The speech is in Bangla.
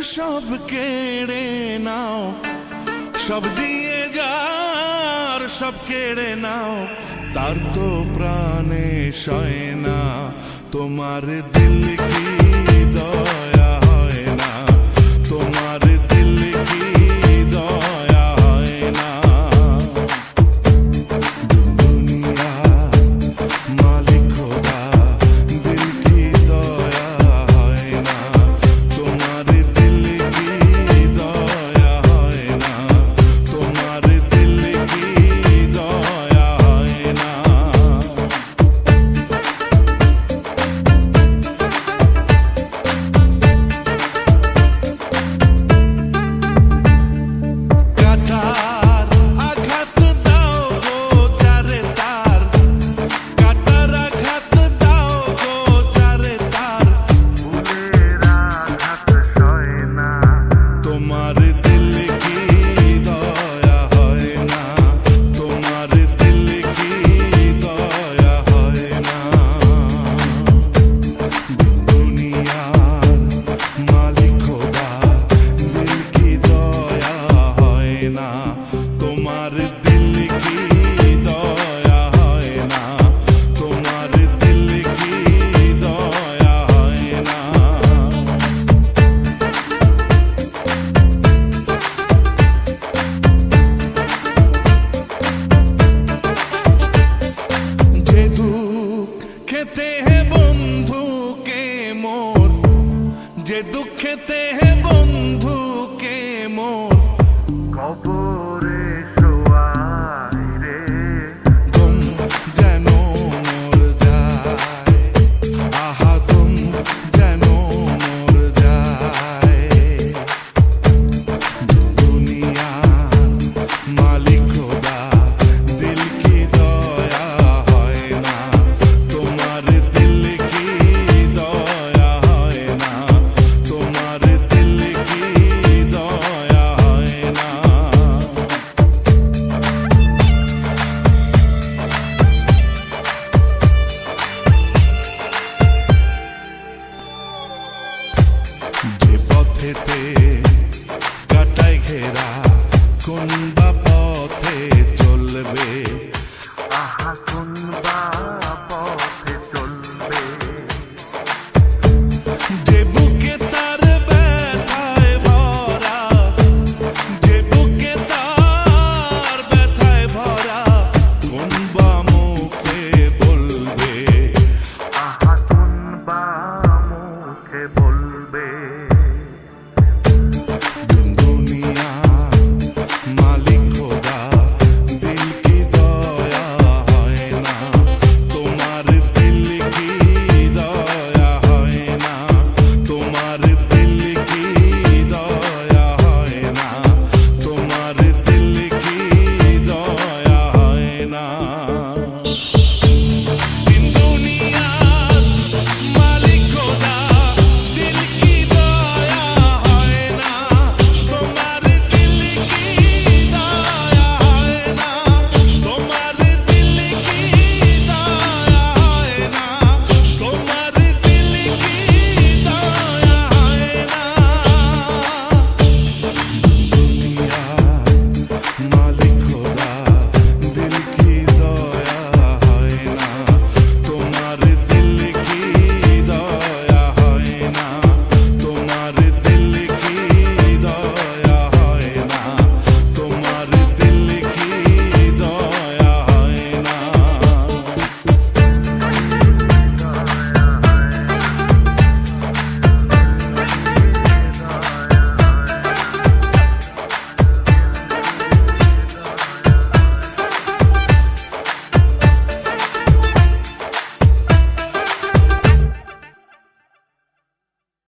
সব কেড়ে নাও, সব দিয়ে যার সব কেড়ে নাও, তার তো প্রাণে সয় না। তোমার দিল কি দয়া হয় না, তোমার দিল কি দয়া হয় না। দুনিয়া মালিক খোদা, দিল কি দয়া হয় না, তোমার দিল কি দয়া হয় না, তোমার দিল কি দয়া হয় না। তোমার দিল কি দয়া হয় না, তোমার দিল কি দয়া হয় না। যে দুঃখেতে হে বন্ধু কে মোর, যে দুঃখেতে হে বন্ধু কে মোর, কবরে শোয়াই রে তুম যেন মোর যায়, আহা তুম যেন মোর যায়। দুনিয়া মালিক খোদা, দিল কি দয়া হয় না, তোমার দিল কি দয়া হয় না, তোমার দিল কি দয়া হয় না। যে পথেতে কাটাই ঘেরা কোন বাপ